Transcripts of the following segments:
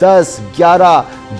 10, 11,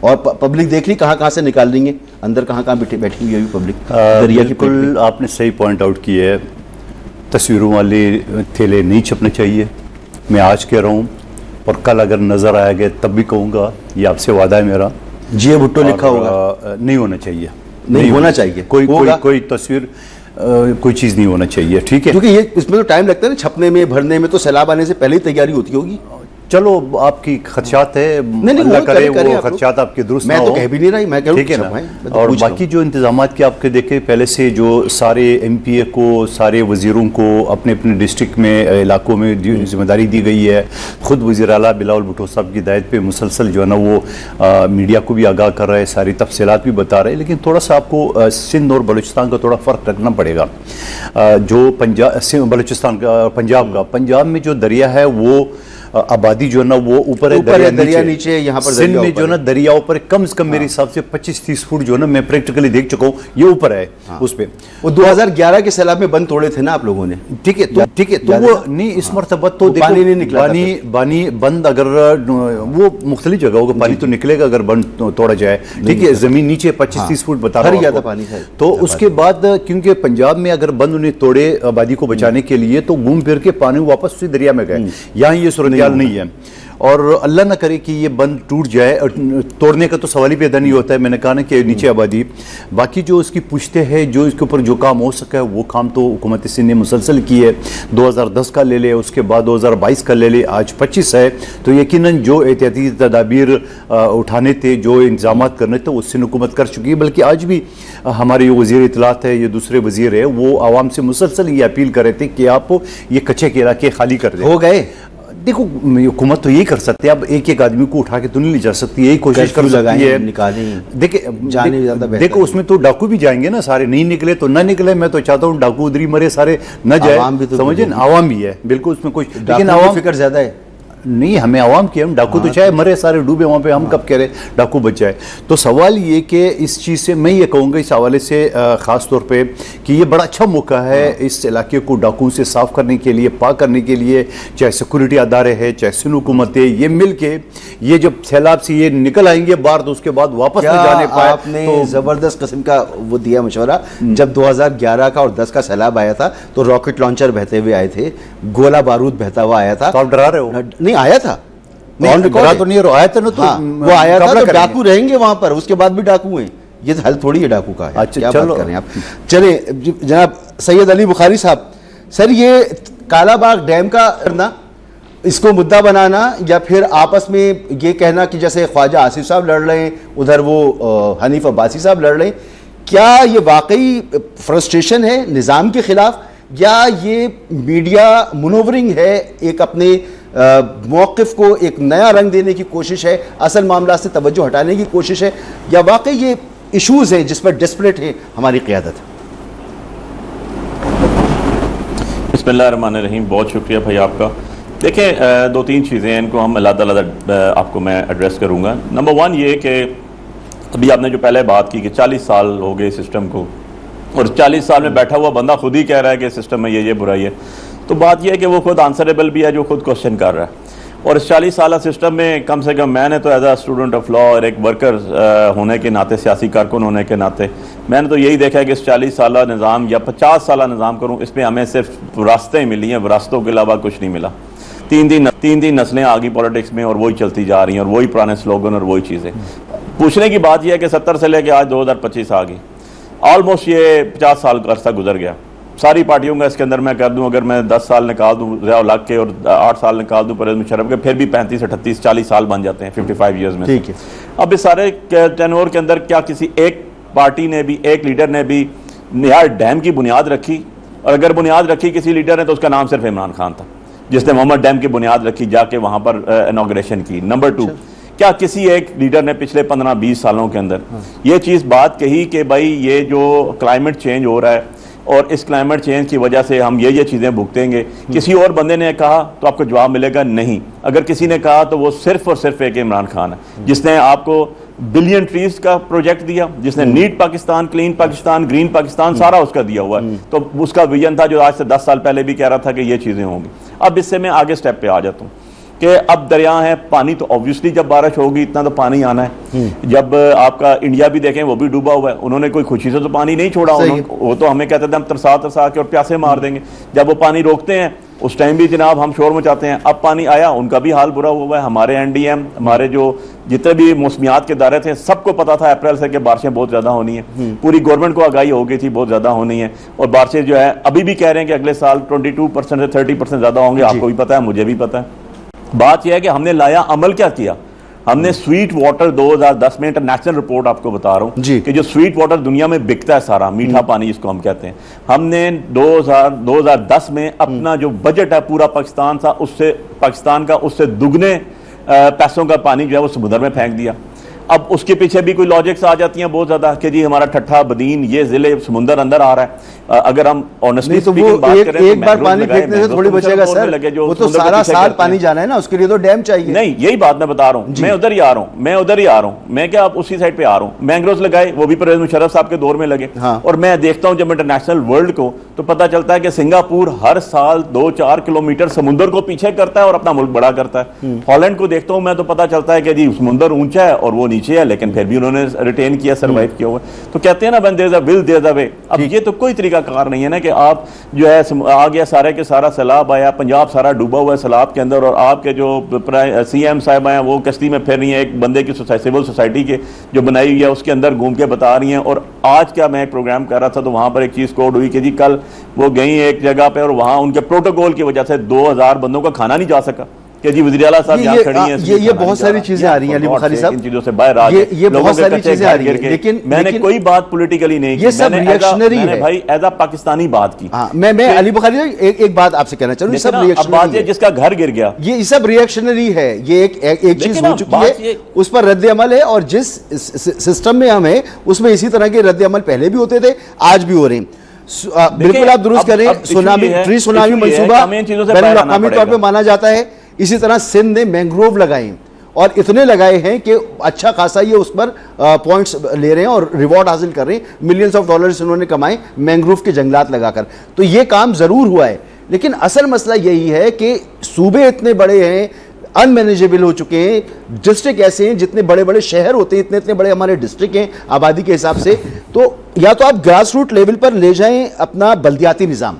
اور پبلک دیکھ لی کہاں سے نکال دیں گے, اندر کہاں بیٹھی ہوئی ہے پبلک دریا کی. بالکل آپ نے صحیح پوائنٹ آؤٹ کیا ہے, تصویروں والے تھیلے نہیں چھپنے چاہیے. میں آج کہہ رہا ہوں اور کل اگر نظر آیا گیا تب بھی کہوں گا, یہ آپ سے وعدہ ہے میرا, جی بھٹو لکھا ہوگا, نہیں ہونا چاہیے, نہیں ہونا چاہیے, کوئی تصویر کوئی چیز نہیں ہونا چاہیے, ٹھیک ہے, کیونکہ یہ اس میں تو ٹائم لگتا ہے نا چھپنے میں بھرنے میں, تو سیلاب آنے سے پہلے ہی تیاری ہوتی ہوگی. چلو آپ کی خدشات ہے, اللہ کرے وہ خدشات آپ کے درست نہ ہو, میں تو کہہ بھی نہیں رہا, میں کہہ رہا ہوں. اور باقی جو انتظامات کے آپ کے دیکھیں پہلے سے, جو سارے ایم پی اے کو, سارے وزیروں کو اپنے اپنے ڈسٹرکٹ میں علاقوں میں ذمہ داری دی گئی ہے. خود وزیر اعلیٰ بلاول بھٹو صاحب کی ہدایت پہ مسلسل جو ہے نا وہ میڈیا کو بھی آگاہ کر رہے ہیں, ساری تفصیلات بھی بتا رہے ہیں. لیکن تھوڑا سا آپ کو سندھ اور بلوچستان کا تھوڑا فرق رکھنا پڑے گا. جو بلوچستان کا, پنجاب میں جو دریا ہے وہ آبادی جو ہے نا وہ اوپر ہے, دریا نیچے, یہاں پر سندھ میں جو ہے نا دریا اوپر کم از کم میرے حساب سے 25-30 فٹ جو ہے نا میں پریکٹیکلی دیکھ چکا ہوں, یہ اوپر ہے. اس پہ وہ 2011 کے سیلاب میں بند توڑے تھے نا آپ لوگوں نے, ٹھیک ہے, تو وہ نہیں, اس مرتبہ تو پانی نہیں نکلا, پانی بند اگر وہ مختلف جگہوں کا پانی تو نکلے گا اگر بند توڑا جائے, ٹھیک ہے, زمین نیچے 25-30 فٹ بتا رہا ہوں. تو اس کے بعد کیونکہ پنجاب میں اگر بند انہیں توڑے آبادی کو بچانے کے لیے, تو گھوم پھر کے پانی واپس اسی دریا میں گئے. یہاں یہ صورتحال نہیں ہے, اور اللہ نہ کرے کہ یہ بند ٹوٹ جائے. توڑنے کا تو سوال ہی پیدا نہیں ہوتا ہے, میں نے کہا نا کہ نیچے آبادی. باقی جو اس کی پشتے ہے, جو اس کے اوپر جو کام ہو سکا ہے وہ کام تو حکومت سندھ نے مسلسل کی ہے. 2010 کا لے لے, اس کے بعد 2022 کا لے لے, آج 25 ہے, تو یقیناً جو احتیاطی تدابیر اٹھانے تھے, جو انتظامات کرنے تھے, اس سے حکومت کر چکی ہے. بلکہ آج بھی ہمارے جو وزیر اطلاعات ہے, یہ دوسرے وزیر ہے, وہ عوام سے مسلسل یہ اپیل کر رہے تھے کہ آپ یہ کچے کے علاقے خالی کر دیں. ہو گئے. دیکھو حکومت تو یہی کر سکتی ہے, اب ایک آدمی کو اٹھا کے تو نہیں لے جا سکتی, یہی کوشش کر سکتی ہے. دیکھو اس میں تو ڈاکو بھی جائیں گے نا, سارے نہیں نکلے تو نہ نکلے. میں تو چاہتا ہوں ڈاکو ادھر مرے, سارے نہ جائے, سمجھے نا, عوام بھی ہے بالکل اس میں کچھ, لیکن عوام فکر زیادہ ہے نہیں, ہمیں عوام کی, ہم ڈاکو تو چاہے مرے سارے ڈوبے وہاں پہ, ہم کب کہہ رہے ڈاکو بچ جائے. تو سوال یہ کہ اس چیز سے میں یہ کہوں گا اس حوالے سے خاص طور پہ کہ یہ بڑا اچھا موقع ہے اس علاقے کو ڈاکو سے صاف کرنے کے لیے, پاک کرنے کے لیے, چاہے سیکورٹی ادارے ہیں, چاہے سندھ حکومت ہے, یہ مل کے یہ جب سیلاب سے یہ نکل آئیں گے باہر, تو اس کے بعد واپس نہ جانے پائے. آپ نے زبردست قسم کا وہ دیا مشورہ. جب 2011 کا اور 10 کا سیلاب آیا تھا تو راکٹ لانچر بہتے ہوئے آئے تھے, گولہ بارود بہتا ہوا آیا تھا. تو آپ ڈرا رہے ہو؟ نہیں آیا تھا, تو نہیں آیا تھا نا, تو وہ آیا تھا, تو ڈاکو رہیں گے وہاں پر, اس کے بعد بھی ڈاکو ہیں. یہ حل تھوڑی ہے ڈاکو کا. کیا بات کر رہے ہیں آپ. چلیں جناب سید علی بخاری صاحب, سر یہ کالا باغ ڈیم کا کرنا, اس کو مدعا بنانا, یا پھر آپس میں یہ کہنا کہ جیسے خواجہ آصف صاحب لڑ رہے ہیں, ادھر وہ حنیف عباسی صاحب لڑ رہے ہیں, کیا یہ واقعی فرسٹریشن ہے نظام کے خلاف, یا یہ میڈیا منورنگ ہے, ایک اپنے موقف کو ایک نیا رنگ دینے کی کوشش ہے, اصل معاملات سے توجہ ہٹانے کی کوشش ہے, یا واقعی یہ ایشوز ہیں جس پر ڈسپلٹ ہے ہماری قیادت؟ بسم اللہ الرحمن الرحیم. بہت شکریہ بھائی آپ کا. دیکھیں 2-3 چیزیں ہیں, ان کو ہم علیحدہ آپ کو میں ایڈریس کروں گا. نمبر 1 یہ کہ ابھی آپ نے جو پہلے بات کی کہ 40 سال ہو گئے سسٹم کو, اور 40 سال میں بیٹھا ہوا بندہ خود ہی کہہ رہا ہے کہ سسٹم میں یہ برائی ہے. تو بات یہ ہے کہ وہ خود آنسریبل بھی ہے, جو خود کوشچن کر رہا ہے. اور اس 40 سالہ سسٹم میں کم سے کم میں نے تو as a student of law اور ایک ورکر ہونے کے ناطے, سیاسی کارکن ہونے کے ناطے, میں نے تو یہی دیکھا ہے کہ اس 40 سالہ نظام یا 50 سالہ نظام کروں, اس میں ہمیں صرف راستیں ملی ہیں, راستوں کے علاوہ کچھ نہیں ملا. 3 نسلیں آ گئی پولیٹکس میں, اور وہی چلتی جا رہی ہیں, اور وہی پرانے سلوگن اور وہی چیزیں. پوچھنے کی بات یہ ہے کہ 70 سے لے کے آج 2025 آ گئی, آلموسٹ یہ 50 سال کا عرصہ گزر گیا. ساری پارٹیوں کا اس کے اندر میں کر دوں, اگر میں 10 سال نکال دوں ضیاء الحق کے, اور 8 سال نکال دوں پرویز مشرف کے, پھر بھی 35 38 40 سال بن جاتے ہیں 55 ایئرز میں. ٹھیک ہے, اب اس سارے ٹینور کے اندر کیا کسی ایک پارٹی نے بھی, ایک لیڈر نے بھی نیا ڈیم کی بنیاد رکھی؟ اور اگر بنیاد رکھی کسی لیڈر نے تو اس کا نام صرف عمران خان تھا, جس نے محمد ڈیم کی بنیاد رکھی, جا کے وہاں پر انوگریشن کی. نمبر 2, کیا کسی ایک لیڈر نے پچھلے 15-20 سالوں کے اندر یہ چیز بات کہی کہ بھائی یہ جو کلائمیٹ چینج ہو رہا ہے, اور اس کلائمیٹ چینج کی وجہ سے ہم یہ چیزیں بھگتیں گے؟ کسی اور بندے نے کہا تو آپ کو جواب ملے گا نہیں. اگر کسی نے کہا تو وہ صرف اور صرف ایک عمران خان ہے, جس نے آپ کو بلین ٹریز کا پروجیکٹ دیا, جس نے neat Pakistan, clean Pakistan, green Pakistan, سارا اس کا دیا ہوا ہے. تو اس کا ویژن تھا جو آج سے 10 سال پہلے بھی کہہ رہا تھا کہ یہ چیزیں ہوں گی. اب اس سے میں آگے سٹیپ پہ آ جاتا ہوں. کہ اب دریا ہے, پانی تو obviously جب بارش ہوگی اتنا تو پانی آنا ہے. جب آپ کا انڈیا بھی دیکھیں وہ بھی ڈوبا ہوا ہے, انہوں نے کوئی خوشی سے تو پانی نہیں چھوڑا, وہ تو ہمیں کہتے تھے ہم ترسا کے اور پیاسے مار دیں گے. جب وہ پانی روکتے ہیں اس ٹائم بھی جناب ہم شور مچاتے ہیں. اب پانی آیا, ان کا بھی حال برا ہوا ہے. ہمارے NDM, ہمارے جو جتنے بھی موسمیات کے ادارے تھے, سب کو پتا تھا اپریل سے کہ بارشیں بہت زیادہ ہونی ہیں. پوری گورنمنٹ کو آگاہی ہو گئی تھی بہت زیادہ ہونی ہے, اور بارشیں جو ہے ابھی بھی کہہ رہے ہیں کہ اگلے سال 22% سے 30% زیادہ ہوں گے. آپ کو بھی پتا ہے, مجھے بھی پتا ہے. بات یہ ہے کہ ہم نے لایا عمل کیا کیا. ہم نے سویٹ واٹر 2010 میں انٹرنیشنل رپورٹ آپ کو بتا رہا ہوں کہ جو سویٹ واٹر دنیا میں بکتا ہے سارا, میٹھا پانی جس کو ہم کہتے ہیں, ہم نے 2010 میں اپنا جو بجٹ ہے پورا پاکستان کا اس سے دگنے پیسوں کا پانی جو ہے وہ سمندر میں پھینک دیا. اب اس کے پیچھے بھی کوئی لاجکس آ جاتی ہیں بہت زیادہ کہ جی ہمارا ٹھٹھا بدین یہ ضلع سمندر اندر آ رہا ہے. اگر ہم آنیسٹلی سپیکنگ بات کریں ایک بار پانی پھینکنے سے تھوڑی بچے گا سر, وہ تو سارا سال پانی جانا ہے نا, اس کے لیے تو ڈیم چاہیے. نہیں, یہی بات میں بتا رہا ہوں, میں ادھر ہی آ رہا ہوں, میں کیا آپ اسی سائڈ پہ آ رہا ہوں. مینگروز لگائے, وہ بھی پرویز مشرف صاحب کے دور میں لگے, اور میں دیکھتا ہوں جب انٹرنیشنل ورلڈ کو تو پتا چلتا ہے کہ سنگاپور ہر سال 2-4 کلومیٹر سمندر کو پیچھے کرتا ہے اور اپنا ملک بڑا کرتا ہے. ہالینڈ کو دیکھتا ہوں میں تو پتا چلتا ہے کہ جی سمندر اونچا ہے اور وہ نیچے ہے, لیکن پھر بھی انہوں نے ریٹین کیا, سروائیو کیا ہوا. تو کہتے ہیں نا when there's a will there's a way. اب یہ تو کوئی طریقہ کار نہیں ہے نا کہ آپ جو ہے آ گیا سارے کے سارا سیلاب آیا, پنجاب سارا ڈوبا ہوا ہے سیلاب کے اندر, اور آپ کے جو CM صاحب ہیں وہ کشتی میں پھر رہی ہیں ایک بندے کی سول سوسائٹی کے جو بنائی ہوئی ہے اس کے اندر گھوم کے بتا رہی ہیں. اور آج کیا میں ایک پروگرام کر رہا تھا تو وہاں پر ایک چیز کوڈ ہوئی کہ جی کل وہ گئی ایک جگہ پہ اور وہاں ان کے پروٹوکول کی وجہ سے 2000 بندوں کا کھانا نہیں جا سکا کہ جی وزیر اعلیٰ صاحب یہاں کھڑی ہیں. یہ بہت ساری چیزیں آ رہی ہیں علی بخاری صاحب, ان چیزوں سے باہر آ یہ بہت ساری چیزیں آ رہی ہیں, لیکن میں نے کوئی بات پولیٹیکلی نہیں کی, یہ سب ریئیکشنری ہے بھائی, ایز اے پاکستانی بات کی. میں علی بخاری ایک بات آپ سے کہنا چاہوں, یہ سب ریئیکشنری ہے. جس کا گھر گر گیا یہ سب ریئیکشنری ہے, یہ ایک چیز ہو چکی ہے, اس پر رد عمل ہے, اور جس سسٹم میں ہم ہیں اس میں اسی طرح کے رد عمل پہلے بھی ہوتے تھے, آج بھی ہو رہے ہیں. بالکل آپ درست کریں, سونامی منصوبہ بین الاقوامی طور پہ مانا جاتا ہے. اسی طرح سندھ نے مینگروو لگائے, اور اتنے لگائے ہیں کہ اچھا خاصا یہ اس پر پوائنٹس لے رہے ہیں اور ریوارڈ حاصل کر رہے ہیں. ملینز آف ڈالرز انہوں نے کمائے مینگروو کے جنگلات لگا کر. تو یہ کام ضرور ہوا ہے, لیکن اصل مسئلہ یہی ہے کہ صوبے اتنے بڑے ہیں, ان مینیجیبل ہو چکے ہیں. ڈسٹرکٹ ایسے ہیں, جتنے بڑے بڑے شہر ہوتے ہیں اتنے بڑے ہمارے ڈسٹرکٹ ہیں آبادی کے حساب سے. تو یا تو آپ گراس روٹ لیول پر لے جائیں اپنا بلدیاتی نظام,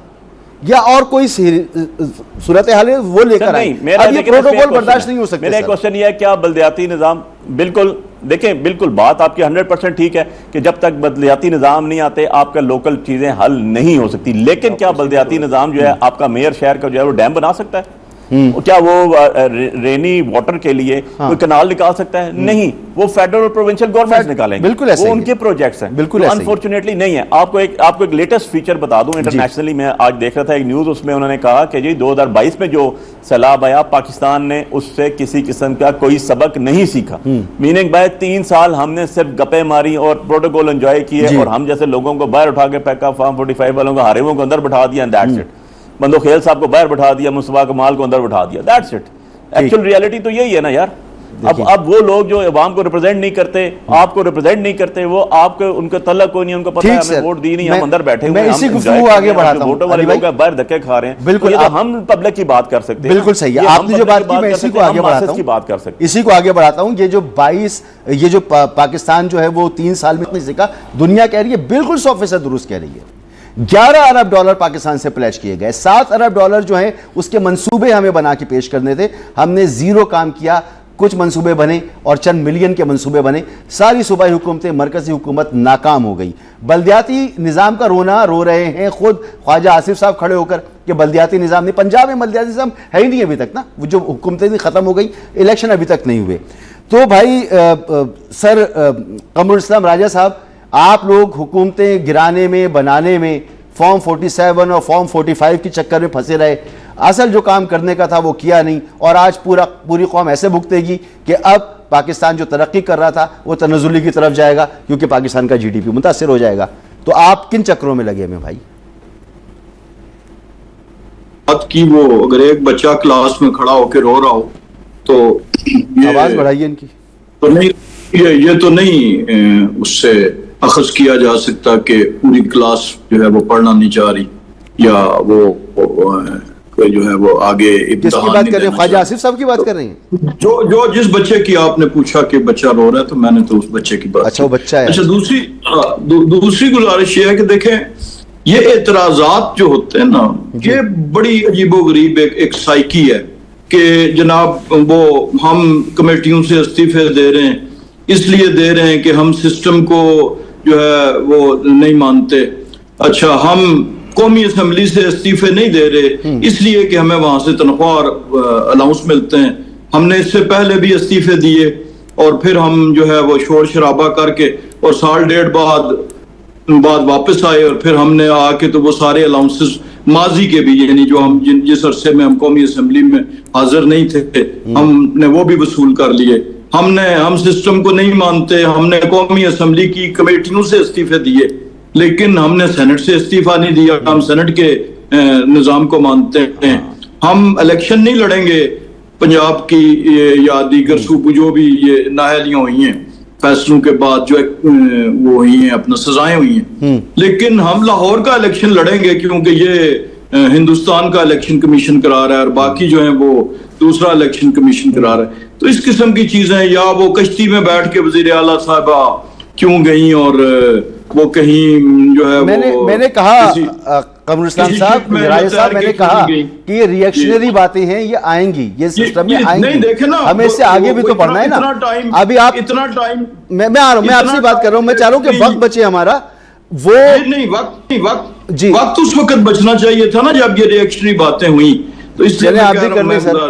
یا اور کوئی صورتحال ہے وہ لے کر آئیں. اب یہ پروٹوکول برداشت نہیں ہو سکتے. میرا کوشچن یہ ہے کیا بلدیاتی نظام, بالکل دیکھیں بالکل بات آپ کی 100% ٹھیک ہے کہ جب تک بلدیاتی نظام نہیں آتے آپ کا لوکل چیزیں حل نہیں ہو سکتی, لیکن کیا بلدیاتی نظام جو ہے آپ کا میئر شہر کا جو ہے وہ ڈیم بنا سکتا ہے؟ کیا وہ رینی واٹر کے لیے کوئی کنال نکال سکتا ہے؟ نہیں, وہ فیڈرل اور پروونشل گورنمنٹس نکالیں گے, بالکل وہ ان کے پروجیکٹس ہیں. بالکل انفارچونیٹلی نہیں ہے. آپ کو ایک لیٹسٹ فیچر بتا دوں, انٹرنیشنلی میں آج دیکھ رہا تھا ایک نیوز, اس میں انہوں نے کہا کہ جی 2022 میں جو سیلاب آیا پاکستان نے اس سے کسی قسم کا کوئی سبق نہیں سیکھا. میننگ بائی 3 سال ہم نے صرف گپے ماری اور پروٹوکول انجوائے کیے, اور ہم جیسے لوگوں کو باہر اٹھا کے پیکا فارم 45 والوں کو ہاریموں کو اندر بٹھا دیا, دیٹس اٹ. بندو خیل صاحب کو باہر بٹھا دیا, مصطفیٰ کمال کو اندر بٹھا دیا, دیٹس اٹ. ایکچوئل ریالٹی تو یہی ہے نا یار. اب وہ لوگ جو عوام کو ریپرزینٹ نہیں کرتے, آپ کو ریپرزینٹ نہیں کرتے, وہ آپ کو ان کو تعلق کوئی نہیں, ان کو پتہ ہے ہمیں ووٹ دی نہیں, ہم اندر بیٹھے ہوئے ہیں, میں اسی گفتگو آگے بڑھاتا ہوں. ووٹوں والے لوگ باہر دھکے کھا رہے ہیں. بالکل ہم پبلک کی بات کر سکتے ہیں. بالکل صحیح ہے, آپ نے جو بات کی میں اسی کو آگے بڑھاتا ہوں, اسی کو آگے بڑھاتا ہوں. یہ جو پاکستان جو ہے وہ 3 سال میں اتنی سیکھا, دنیا کہہ رہی ہے بالکل 100% درست کہہ رہی ہے. 11 ارب ڈالر پاکستان سے پلیج کیے گئے, 7 ارب ڈالر جو ہیں اس کے منصوبے ہمیں بنا کے پیش کرنے تھے, ہم نے 0 کام کیا. کچھ منصوبے بنے اور چند ملین کے منصوبے بنے, ساری صوبائی حکومتیں, مرکزی حکومت ناکام ہو گئی. بلدیاتی نظام کا رونا رو رہے ہیں خود خواجہ آصف صاحب کھڑے ہو کر کہ بلدیاتی نظام نہیں, پنجاب میں بلدیاتی نظام ہے ہی نہیں ابھی تک نا, وہ جو حکومتیں ختم ہو گئی, الیکشن ابھی تک نہیں ہوئے. تو بھائی سر قمر الاسلام راجہ صاحب, آپ لوگ حکومتیں گرانے میں, بنانے میں فارم 47 اور فارم 45 کی چکر میں پھنسے رہے, اصل جو کام کرنے کا تھا وہ کیا نہیں, اور آج پوری قوم ایسے بھگتے گی کہ اب پاکستان جو ترقی کر رہا تھا وہ تنزلی کی طرف جائے گا کیونکہ پاکستان کا GDP متاثر ہو جائے گا. تو آپ کن چکروں میں لگے میں بھائی؟ بات کی وہ اگر ایک بچہ کلاس میں کھڑا ہو کے رو رہا ہو تو آواز بڑھائیے ان کی, تو نہیں, یہ تو نہیں اس سے اخذ کیا جا سکتا کہ پوری کلاس جو ہے وہ پڑھنا نہیں چاہ رہی, یا وہ جو ہے وہ آگے کس کی بات کر رہے ہیں؟ خواجہ آصف صاحب کی بات کر رہے ہیں؟ جو جس بچے کی آپ نے پوچھا کہ بچہ رو رہا ہے تو میں نے تو اس بچے کی بات. اچھا وہ بچہ ہے. اچھا دوسری گزارش یہ ہے کہ دیکھیں یہ اعتراضات جو ہوتے ہیں نا یہ بڑی عجیب و غریب ایک سائیکی ہے کہ جناب وہ ہم کمیٹیوں سے استعفے دے رہے ہیں اس لیے دے رہے ہیں کہ ہم سسٹم کو جو ہے وہ نہیں مانتے. اچھا ہم قومی اسمبلی سے استعفے نہیں دے رہے اس لیے کہ ہمیں وہاں سے تنخواہ اور الاؤنس ملتے ہیں. ہم نے اس سے پہلے بھی استعفے دیے اور پھر ہم جو ہے وہ شور شرابہ کر کے اور سال ڈیڑھ بعد واپس آئے اور پھر ہم نے آ کے تو وہ سارے الاؤنسز ماضی کے بھی یعنی جو ہم جس عرصے میں ہم قومی اسمبلی میں حاضر نہیں تھے ہم نے وہ بھی وصول کر لیے. ہم سسٹم کو نہیں مانتے, ہم نے قومی اسمبلی کی کمیٹیوں سے استعفے دیے لیکن ہم نے سینٹ سے استعفیٰ نہیں دیا. ہم سینٹ کے نظام کو مانتے ہیں. ہم الیکشن نہیں لڑیں گے پنجاب کی یا دیگر صوبوں جو بھی یہ نااہلیاں ہوئی ہیں فیصلوں کے بعد جو وہ ہوئی ہیں اپنا سزائیں ہوئی ہیں لیکن ہم لاہور کا الیکشن لڑیں گے کیونکہ یہ ہندوستان کا الیکشن کمیشن کرا رہا ہے اور باقی جو ہیں وہ دوسرا الیکشن کمیشن کرا رہا ہے. تو اس قسم کی چیزیں یا وہ کشتی میں بیٹھ کے وزیر اعلیٰ صاحبہ کیوں گئیں اور وہ کہیں جو ہے میں نے کہا قمر اسلام صاحب راجہ صاحب میں نے کہا کہ یہ ریئیکشنری باتیں ہیں یہ آئیں گی یہ سسٹم میں آئیں گی ہمیں اس سے آگے بھی تو پڑھنا ہے نا. ابھی آپ اتنا ٹائم میں آ رہا ہوں میں آپ سے بات کر رہا ہوں میں چاہ رہا ہوں کہ وقت بچے ہمارا وہ نہیں وقت اس وقت بچنا چاہیے تھا نا جب یہ ریئیکشنری باتیں ہوئیں تو اس لیے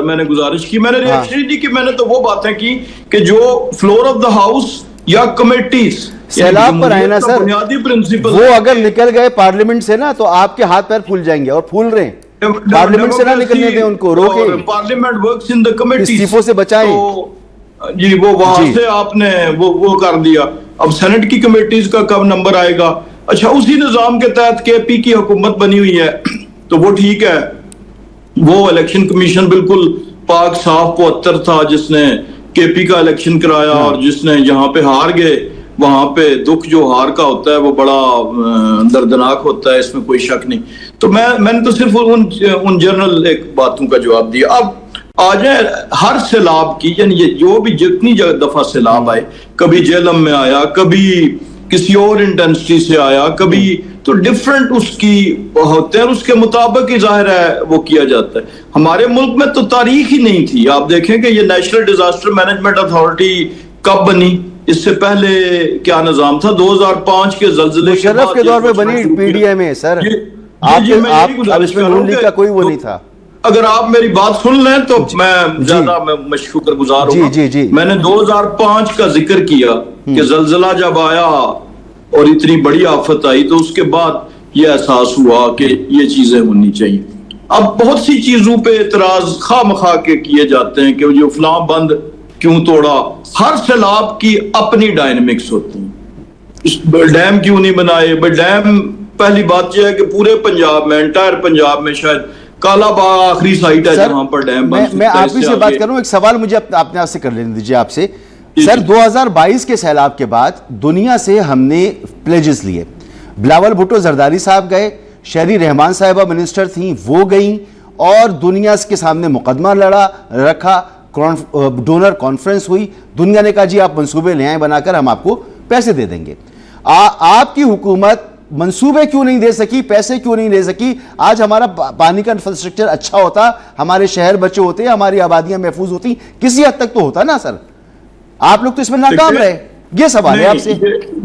میں نے گزارش کی میں نے ریئیکشنری نہیں کی میں نے تو وہ باتیں کی کہ جو فلور آف دا ہاؤس یا کمیٹیز سیلاب پر آئے نا سر وہ اگر نکل گئے پارلیمنٹ سے نا تو آپ کے ہاتھ پیر پھول جائیں گے اور پھول رہے ہیں. پارلیمنٹ سے نہ نکلنے دیں ان کو روکیں parliament works in the committees استعفوں سے بچائیں جی وہ وہاں سے آپ نے وہ کر دیا. اب سینٹ کی کمیٹیز کا کب نمبر آئے گا. اچھا اسی نظام کے تحت کے پی کی حکومت بنی ہوئی ہے تو وہ ٹھیک ہے وہ الیکشن کمیشن بالکل پاک صاف 75 تھا جس نے کے پی کا الیکشن کرایا اور جس نے جہاں پہ ہار گئے وہاں پہ دکھ جو ہار کا ہوتا ہے وہ بڑا دردناک ہوتا ہے اس میں کوئی شک نہیں. تو میں نے تو صرف ان جنرل ایک باتوں کا جواب دیا. اب آ جائیں ہر سیلاب کی یعنی یہ جو بھی جتنی دفعہ سیلاب آئے کبھی جہلم میں آیا کبھی کسی اور انٹینسٹی سے آیا کبھی تو ڈفرنٹ اس کی ہوتے ہیں اس کے مطابق ہی ظاہر ہے وہ کیا جاتا ہے. ہمارے ملک میں تو تاریخ ہی نہیں تھی. آپ دیکھیں کہ یہ نیشنل ڈیزاسٹر مینجمنٹ اتھارٹی کب بنی اس سے پہلے کیا نظام تھا 2005 کے زلزلے مشرف کے دور میں بنی پی ڈی ایم اے سر اب اس میں نون لیگ کا کوئی وہ نہیں تھا. اگر آپ میری بات سن لیں تو میں زیادہ میں شکر گزار ہوں. میں نے 2005 کا ذکر کیا کہ زلزلہ جب آیا اور اتنی بڑی آفت آئی تو اس کے بعد یہ احساس ہوا کہ یہ چیزیں ہونی چاہیے. اب بہت سی چیزوں پہ اعتراض خواہ مخواہ کے کیے جاتے ہیں کہ جو فلاں بند کیوں توڑا. ہر سیلاب کی اپنی ڈائنمکس ہوتی ہیں. ڈیم کیوں نہیں بنائے ڈیم پہلی بات یہ ہے کہ پورے پنجاب میں انٹائر پنجاب میں شاید کالا باغ آخری سائٹ ہے جہاں پر ڈیم بن سکتا ہے. میں آپ ہی سے بات کروں ایک سوال مجھے اپنے آپ سے کر لینے دیجیے آپ سے سر 2022 کے سیلاب کے بعد دنیا سے ہم نے پلیجز لیے. بلاول بھٹو زرداری صاحب گئے شہری رحمان صاحبہ منسٹر تھیں وہ گئیں اور دنیا کے سامنے مقدمہ رکھا ڈونر کانفرنس ہوئی. دنیا نے کہا جی آپ منصوبے لے آئیں بنا کر ہم آپ کو پیسے دے دیں گے. آپ کی حکومت منصوبے کیوں نہیں دے سکی پیسے کیوں نہیں دے سکی. آج ہمارا پانی کا انفراسٹرکچر اچھا ہوتا ہمارے شہر بچے ہوتے ہماری آبادیاں محفوظ ہوتی کسی حد تک تو ہوتا نا سر. آپ لوگ تو اس میں ناکام رہے. یہ سوال ہے آپ سے.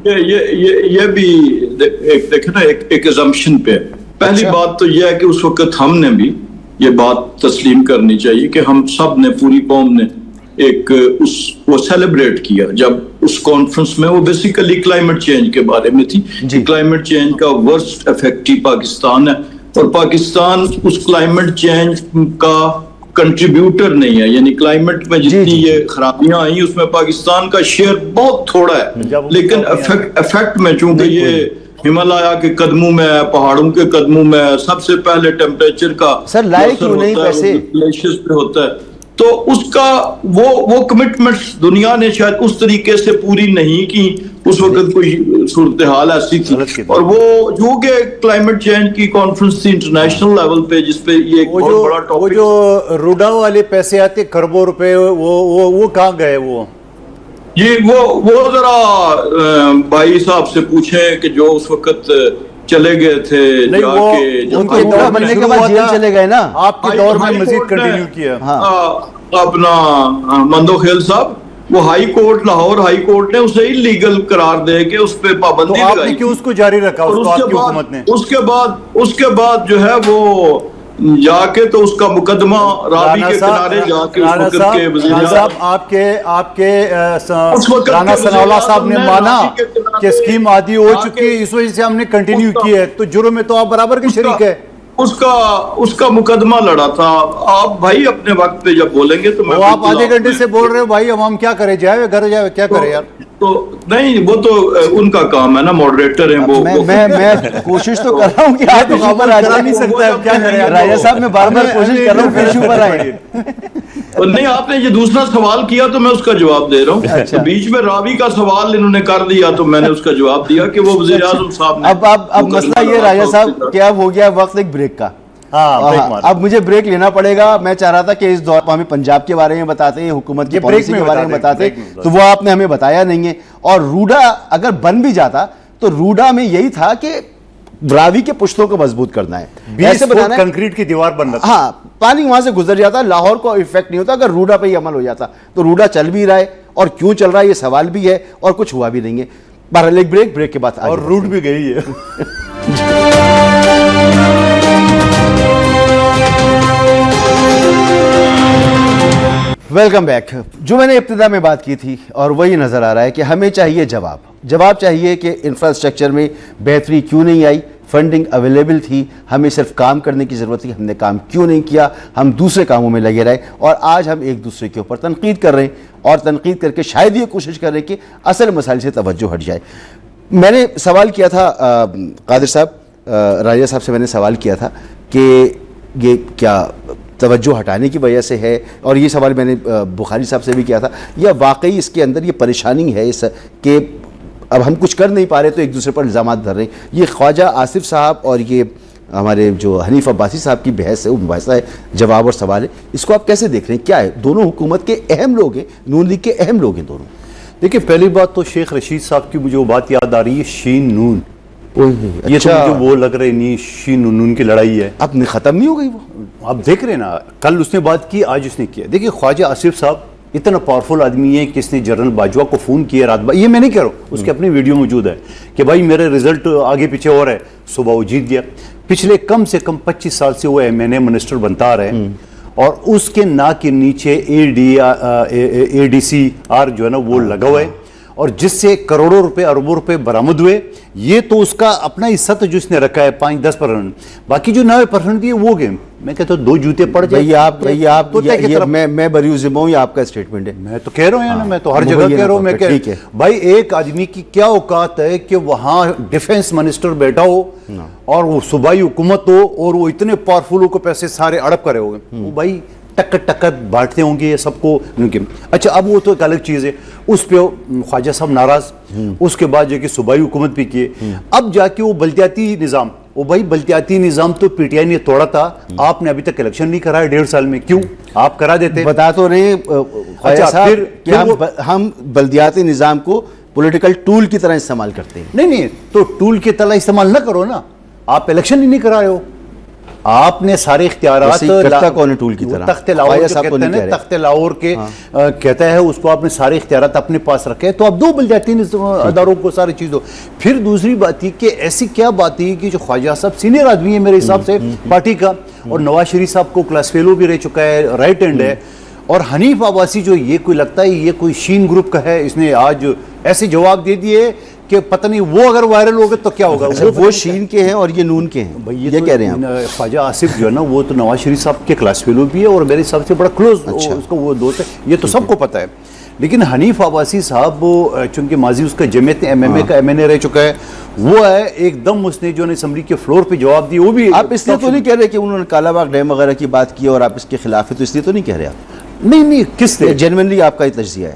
یہ بھی دیکھیں نا ایک assumption پہ پہلی بات تو یہ ہے کہ اس وقت ہم نے بھی یہ بات تسلیم کرنی چاہیے کہ ہم سب نے پوری قوم نے ایک وہ سیلیبریٹ کیا جب اس کانفرنس میں وہ بیسیکلی کلائمیٹ چینج کے بارے میں تھی. کلائمیٹ چینج کا ورسٹ افیکٹ ہی پاکستان ہے اور پاکستان اس کلائمیٹ چینج کا کنٹریبیوٹر نہیں ہے. یعنی کلائمیٹ میں جتنی یہ خرابیاں آئیں اس میں پاکستان کا شیئر بہت تھوڑا ہے لیکن افیکٹ میں چونکہ یہ ہمالیہ کے قدموں میں پہاڑوں کے قدموں میں سب سے پہلے ٹیمپریچر کا سر لائے کیوں نہیں پیسے گلیشیئرز پہ ہوتا ہے تو اس کا وہ کمٹمنٹس دنیا نے شاید اس طریقے سے پوری نہیں کی اس وقت کوئی صورتحال ایسی تھی. اور وہ جو کہ کلائمیٹ چینج کی کانفرنس تھی انٹرنیشنل لیول پہ, جس پہ یہ ایک بہت بڑا ٹاپک. وہ جو روڈا والے پیسے آتے کروڑوں روپے, وہ کہاں گئے وہ؟ جی وہ ذرا بھائی صاحب سے پوچھیں کہ جو اس وقت چلے گئے تھے جا کے, ان کے دور بننے کے بعد جیل چلے گئے نا, آپ کے دور میں مزید کنٹینیو کیا اپنا مندو خیل صاحب, وہ high court, Lahore high court نے اسے اللیگل قرار دے کے اس پہ پابندی لگائی. آپ نے کیوں اس کو جاری رکھا اس کو آپ کی حکومت نے؟ اس کے بعد جو ہے وہ جا کے تو اس کا مقدمہ راوی کے کنارے جا کے اس وقت کے وزیر اعظم آپ کے رانا ثناء اللہ صاحب نے مانا کہ اسکیم عادی ہو چکی ہے, اس وجہ سے ہم نے کنٹینیو کی ہے, تو جرم میں تو آپ برابر کے شریک ہے. اس کا مقدمہ لڑا تھا. آپ بھائی اپنے وقت پہ جب بولیں گے تو وہ آپ آدھے گھنٹے سے بول رہے ہو بھائی, ہم کیا کریں, جائے گھر جائے کیا کریں یار. تو نہیں, وہ تو ان کا کام ہے نا, ماڈریٹر ہیں وہ. میں کوشش تو کر رہا ہوں کہ آپ ایشو پر آ جائیں. نہیں سکتا ہے, کیا کریں راجہ صاحب, میں بار بار کوشش کر رہا ہوں کہ ایشو پر آئے. نہیں, آپ نے یہ دوسرا سوال کیا تو میں اس کا جواب دے رہا ہوں. بیچ میں راوی کا سوال انہوں نے کر دیا تو میں نے اس کا جواب دیا کہ وہ وزیر اعظم صاحب نے. اب مسئلہ یہ راجہ صاحب کہ اب ہو گیا وقت ایک بریک کا. اب مجھے بریک لینا پڑے گا. میں چاہ رہا تھا کہ اس دور پر ہمیں پنجاب کے بارے میں بتاتے ہیں, حکومت کی پالیسی کے بارے میں بتاتے, تو وہ آپ نے ہمیں بتایا نہیں ہے. اور روڈا اگر بن بھی جاتا تو روڈا میں یہی تھا کہ راوی کے پشتوں کو مضبوط کرنا ہے, ایسے بنانا ہے, کنکریٹ کی دیوار بن رہا. ہاں, پانی وہاں سے گزر جاتا, لاہور کو افیکٹ نہیں ہوتا. اگر روڈا پہ ہی عمل ہو جاتا تو روڈا چل بھی رہا ہے, اور کیوں چل رہا ہے یہ سوال بھی ہے, اور کچھ ہوا بھی نہیں ہے. بہرحال ایک بریک کے بعد اور روٹ بھی گئی ہے. Welcome back. جو میں نے ابتدا میں بات کی تھی اور وہی نظر آ رہا ہے کہ ہمیں چاہیے جواب چاہیے کہ انفراسٹرکچر میں بہتری کیوں نہیں آئی. فنڈنگ اویلیبل تھی, ہمیں صرف کام کرنے کی ضرورت تھی, ہم نے کام کیوں نہیں کیا, ہم دوسرے کاموں میں لگے رہے, اور آج ہم ایک دوسرے کے اوپر تنقید کر رہے ہیں, اور تنقید کر کے شاید یہ کوشش کر رہے ہیں کہ اصل مسائل سے توجہ ہٹ جائے. میں نے سوال کیا تھا قادر صاحب, راجہ صاحب سے میں نے سوال کیا تھا کہ یہ کیا توجہ ہٹانے کی وجہ سے ہے, اور یہ سوال میں نے بخاری صاحب سے بھی کیا تھا, یا واقعی اس کے اندر یہ پریشانی ہے کہ اب ہم کچھ کر نہیں پا رہے تو ایک دوسرے پر الزامات دھر رہے ہیں. یہ خواجہ آصف صاحب اور یہ ہمارے جو حنیف عباسی صاحب کی بحث ہے, وہ مباحثہ ہے, جواب اور سوال ہے, اس کو آپ کیسے دیکھ رہے ہیں؟ کیا ہے, دونوں حکومت کے اہم لوگ ہیں, نون لیگ کے اہم لوگ ہیں دونوں. دیکھیں, پہلی بات تو شیخ رشید صاحب کی مجھے وہ بات یاد آ رہی ہے, شین نون. یہ تو مجھے وہ لگ رہے نہیں شین نون کی لڑائی ہے, اب ختم نہیں ہو گئی وہ. آپ دیکھ رہے ہیں نا, کل اس نے بات کی, آج اس نے کیا. دیکھیں, خواجہ آصف صاحب اتنا پاورفل آدمی ہے کہ اس نے جنرل باجوہ کو فون کیا رات یہ میں نہیں کہہ رہا ہوں, اس کی اپنی ویڈیو موجود ہے کہ بھائی میرے رزلٹ آگے پیچھے اور ہے. صبح وہ جیت گیا. پچھلے کم سے کم 25 سال سے وہ MNA منسٹر بنتا آ رہے ہیں, اور اس کے ناک کے نیچے ADCR جو ہے نا وہ لگا ہوا ہے, اور جس سے کروڑوں روپے اربوں روپے برآمد ہوئے. یہ تو اس کا اپنا حصہ تو جو اس نے رکھا ہے 5-10%, باقی جو 90% بھی ہے وہ گیم. میں کہتا ہوں 2 جوتے پڑ جائے. میں بری ذمہ ہوں, یہ آپ کا اسٹیٹمنٹ ہے. میں تو کہہ رہا ہوں نا, میں تو ہر جگہ کہہ رہا ہوں. میں کہہ بھائی ایک آدمی کی کیا اوقات ہے کہ وہاں ڈیفنس منسٹر بیٹھا ہو اور وہ صوبائی حکومت ہو, اور وہ اتنے پاورفل ہو کو پیسے سارے اڑپ کرے ہوگے, وہ بھائی ٹکر بانٹتے ہوں گے یہ سب کو. اچھا, اب وہ تو ایک الگ چیز ہے, اس پہ خواجہ صاحب ناراض. اس کے بعد جو کہ صوبائی حکومت بھی کیے. اب جا کے وہ بلدیاتی نظام, وہ بھائی بلدیاتی نظام تو PTI نے توڑا تھا. آپ نے ابھی تک الیکشن نہیں کرایا 1.5 سال میں, کیوں؟ آپ کرا دیتے. بتا تو رہے خواجہ صاحب کہ ہم بلدیاتی نظام کو پولیٹیکل ٹول کی طرح استعمال کرتے ہیں. نہیں, تو ٹول کی طرح استعمال نہ کرو نا, آپ الیکشن ہی نہیں کرا رہے ہو. آپ نے سارے اختیارات ٹول کی طرح تخت لاہور جو کہتے ہیں, تخت لاہور کے کہتا ہے اس کو, آپ نے سارے اختیارات اپنے پاس رکھے, تو آپ 2 بلدیاتی اداروں کو ساری چیز دو. پھر دوسری بات یہ کہ ایسی کیا بات ہے کہ جو خواجہ صاحب سینئر آدمی ہے میرے حساب سے پارٹی کا, اور نواز شریف صاحب کو کلاس فیلو بھی رہ چکا ہے, رائٹ ہینڈ ہے, اور حنیف عباسی جو یہ کوئی لگتا ہے یہ کوئی شین گروپ کا ہے, اس نے آج ایسے جواب دے دیے کہ پتہ نہیں وہ اگر وائرل ہو گئے تو کیا ہوگا. وہ شین کے ہیں اور یہ نون کے ہیں, یہ کہہ رہے ہیں. خواجہ آصف جو ہے نا وہ تو نواز شریف صاحب کے کلاس فیلو بھی ہے, اور میرے سب سے بڑا کلوز اس کو وہ دوست ہے, یہ تو سب کو پتہ ہے. لیکن حنیف عباسی صاحب وہ چونکہ ماضی اس کا جمعیت MMA کا MNA رہ چکا ہے, وہ ہے ایک دم اس نے جو اسمبلی کے فلور پہ جواب دی. وہ بھی آپ اس لیے تو نہیں کہہ رہے کہ انہوں نے کالا باغ ڈیم وغیرہ کی بات کی اور آپ اس کے خلاف ہے, تو اس لیے تو نہیں کہہ رہے آپ؟ نہیں, کس نے جینوینلی آپ کا یہ تجزیہ ہے؟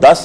10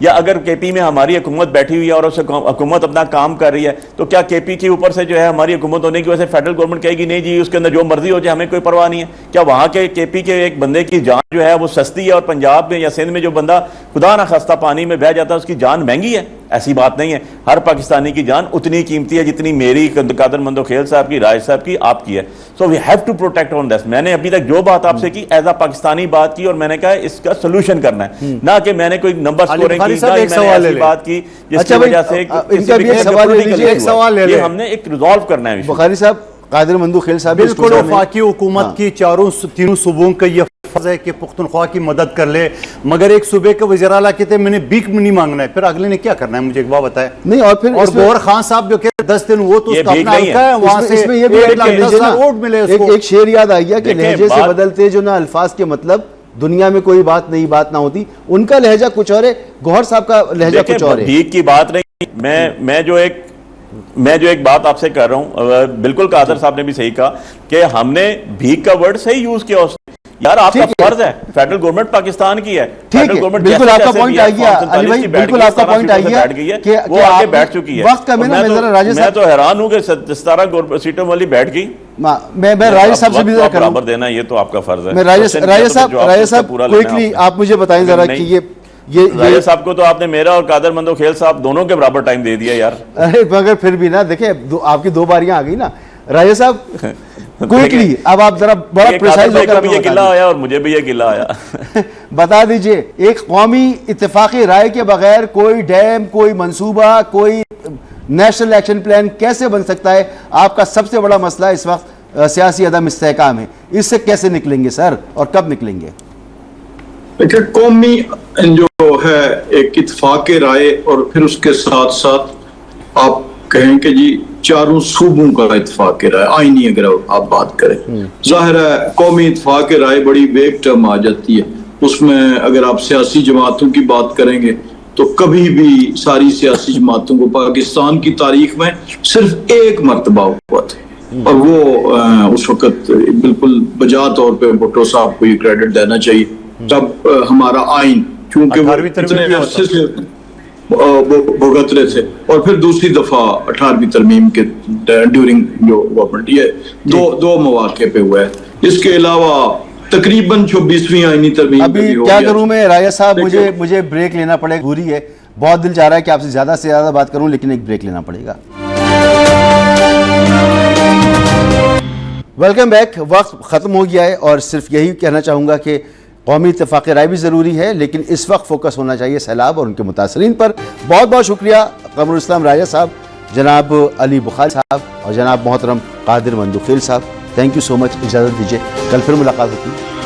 یا اگر کے پی میں ہماری حکومت بیٹھی ہوئی ہے اور اس حکومت اپنا کام کر رہی ہے تو کیا کے پی کے اوپر سے جو ہے ہماری حکومت ہونے کی وجہ سے فیڈرل گورنمنٹ کہے گی نہیں جی اس کے اندر جو مرضی ہو جائے ہمیں کوئی پرواہ نہیں ہے؟ کیا وہاں کے پی کے ایک بندے کی جان جو ہے وہ سستی ہے اور پنجاب میں یا سندھ میں جو بندہ خدا نہ خواستہ پانی میں بہہ جاتا ہے اس کی جان مہنگی ہے؟ ایسی بات نہیں ہے. ہر پاکستانی کی جان اتنی قیمتی ہے جتنی میری، قادر مندوخیل صاحب کی، راج صاحب کی، آپ کی ہے. سو وی ہیو ٹو پروٹیکٹ آن دس. میں نے ابھی تک جو بات آپ سے کی ایز اے پاکستانی بات کی اور میں نے کہا اس کا سولوشن کرنا ہے، نہ کہ میں نے کوئی نمبر سکورنگ کی، نہ میں نے ایسی بات کی جس کی وجہ سے یہ ہم نے ایک ریزالو کرنا ہے. بخاری صاحب، قادر مندوخیل صاحب، بالکل وفاقی حکومت کی تینوں صوبوں کا یہ فرض ہے کہ پختونخوا کی مدد کر لے، مگر ایک صوبے کے وزیر اعلیٰ کہتے ہیں میں نے بھیک نہیں مانگنا ہے، پھر اگلے نے کیا کرنا ہے مجھے ایک بات بتائے. نہیں اور پھر گور خان صاحب جو کہتے ہیں 10 دن وہ تو اس کا اپنا حلقہ ہے، وہاں سے ایک شعر یاد آ گیا کہ لہجے سے بدلتے جو نہ الفاظ کے مطلب، دنیا میں کوئی بات نئی بات نہ ہوتی. ان کا لہجہ کچھ اور ہے، گوہر صاحب کا لہجہ کچھ اور ہے. بھیک کی بات نہیں، میں جو ایک بات آپ سے کر رہا ہوں، بالکل قادر صاحب نے بھی صحیح کہا کہ ہم نے بھیک کا ورڈ صحیح یوز کیا اس نے. یار آپ کا فرض ہے، فیڈرل گورنمنٹ پاکستان کی ہے، ٹھیک ہے، بالکل آپ کا پوائنٹ آ گیا علی بھائی، بالکل آپ کا پوائنٹ آ گیا کہ وہ آگے بیٹھ چکی ہے. وقت کا میں تو حیران ہوں کہ 17 سیٹوں والی بیٹھ گئی. میں راجہ صاحب سے بھی ذرا برابر دینا یہ تو آپ کا فرض ہے. میں راجہ صاحب کوئکلی آپ مجھے بتائیں ذرا کہ یہ راجہ صاحب کو تو آپ نے میرا اور قادر مندوخیل صاحب دونوں کے برابر ٹائم دے دیا یار. مگر پھر بھی نا دیکھیں آپ کی 2 باریاں آ گئی نا. راجہ صاحب کوئکلی اب آپ ذرا بڑا پریسائز ہو کر یہ قلعہ آیا اور مجھے بھی یہ قلعہ آیا. بتا دیجئے ایک قومی اتفاقی رائے کے بغیر کوئی ڈیم، کوئی منصوبہ، کوئی نیشنل ایکشن پلان کیسے بن سکتا ہے؟ آپ کا سب سے بڑا مسئلہ اس وقت سیاسی عدم استحکام ہے. اس سے کیسے نکلیں گے سر اور کب نکلیں گے؟ دیکھیں قومی جو ہے ایک اتفاق رائے اور پھر اس کے ساتھ ساتھ آپ کہیں کہ جی 4 صوبوں کا اتفاق رائے آئینی اگر آپ بات کریں. ظاہر ہے قومی اتفاق رائے بڑی ویگ ٹرم آ جاتی ہے. اس میں اگر آپ سیاسی جماعتوں کی بات کریں گے تو کبھی بھی ساری سیاسی جماعتوں کو پاکستان کی تاریخ میں صرف ایک مرتبہ ہوا تھا اور وہ اس وقت بالکل بجا طور پہ بھٹو صاحب کو یہ کریڈٹ دینا چاہیے. تب ہمارا آئین چونکہ وہ اتنے عرصے سے بھگت رہے تھے اور پھر دوسری دفعہ 18ویں ترمیم کے ڈیورنگ جو گورنمنٹ یہ دو مواقع پہ ہوا ہے. اس کے علاوہ تقریباً 26ویں آئینی ترمیم. ابھی کیا کروں میں راجہ صاحب، مجھے بریک لینا پڑے گا، ضروری ہے. بہت دل چاہ رہا ہے کہ آپ سے زیادہ بات کروں لیکن ایک بریک لینا پڑے گا. Welcome back. وقت ختم ہو گیا ہے اور صرف یہی کہنا چاہوں گا کہ قومی اتفاق رائے بھی ضروری ہے لیکن اس وقت فوکس ہونا چاہیے سیلاب اور ان کے متاثرین پر. بہت بہت شکریہ قمر الاسلام راجہ صاحب، جناب علی بخاری صاحب اور جناب محترم قادر مندوخیل صاحب. تھینک یو سو مچ. اجازت دیجیے، کل پھر ملاقات ہوتی ہے.